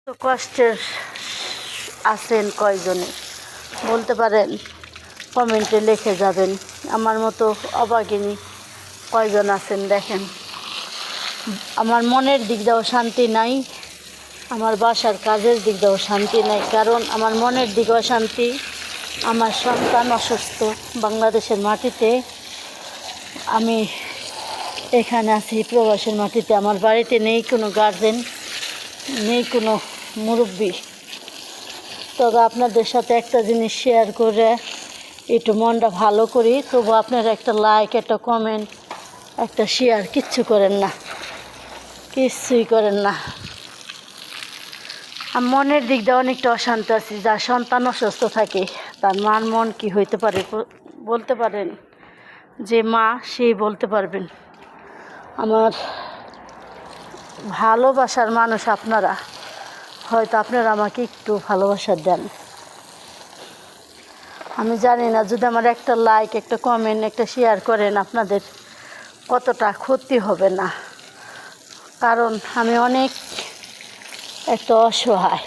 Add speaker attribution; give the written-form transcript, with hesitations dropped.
Speaker 1: তো কষ্টের আছেন কয়জনে বলতে পারেন? কমেন্টে লিখে যাবেন। আমার মতো অভাগিনী কয়জন আছেন দেখেন। আমার মনের দিক দিয়েও শান্তি নাই, আমার বাসার কাজের দিক দিয়েও শান্তি নাই। কারণ আমার মনের দিকেও শান্তি, আমার সন্তান অসুস্থ বাংলাদেশের মাটিতে, আমি এখানে আছি প্রবাসের মাটিতে। আমার বাড়িতে নেই কোনো গার্জেন, নেই কোনো মুরব্বী। তবে আপনাদের সাথে একটা জিনিস শেয়ার করে একটু মনটা ভালো করি। তবু আপনারা একটা লাইক, একটা কমেন্ট, একটা শেয়ার কিচ্ছু করেন না, কিচ্ছুই করেন না। আমি মনের দিক দিয়ে অনেকটা অশান্ত আছি। যার সন্তান অসুস্থ থাকে তার মার মন কি হইতে পারে বলতে পারেন? যে মা সেই বলতে পারবেন। আমার ভালোবাসার মানুষ আপনারা, হয়তো আপনারা আমাকে একটু ভালোবাসা দেন। আমি জানি না যদি আমার একটা লাইক, একটা কমেন্ট, একটা শেয়ার করেন আপনাদের কতটা ক্ষতি হবে না। কারণ আমি অনেক একটা অসহায়।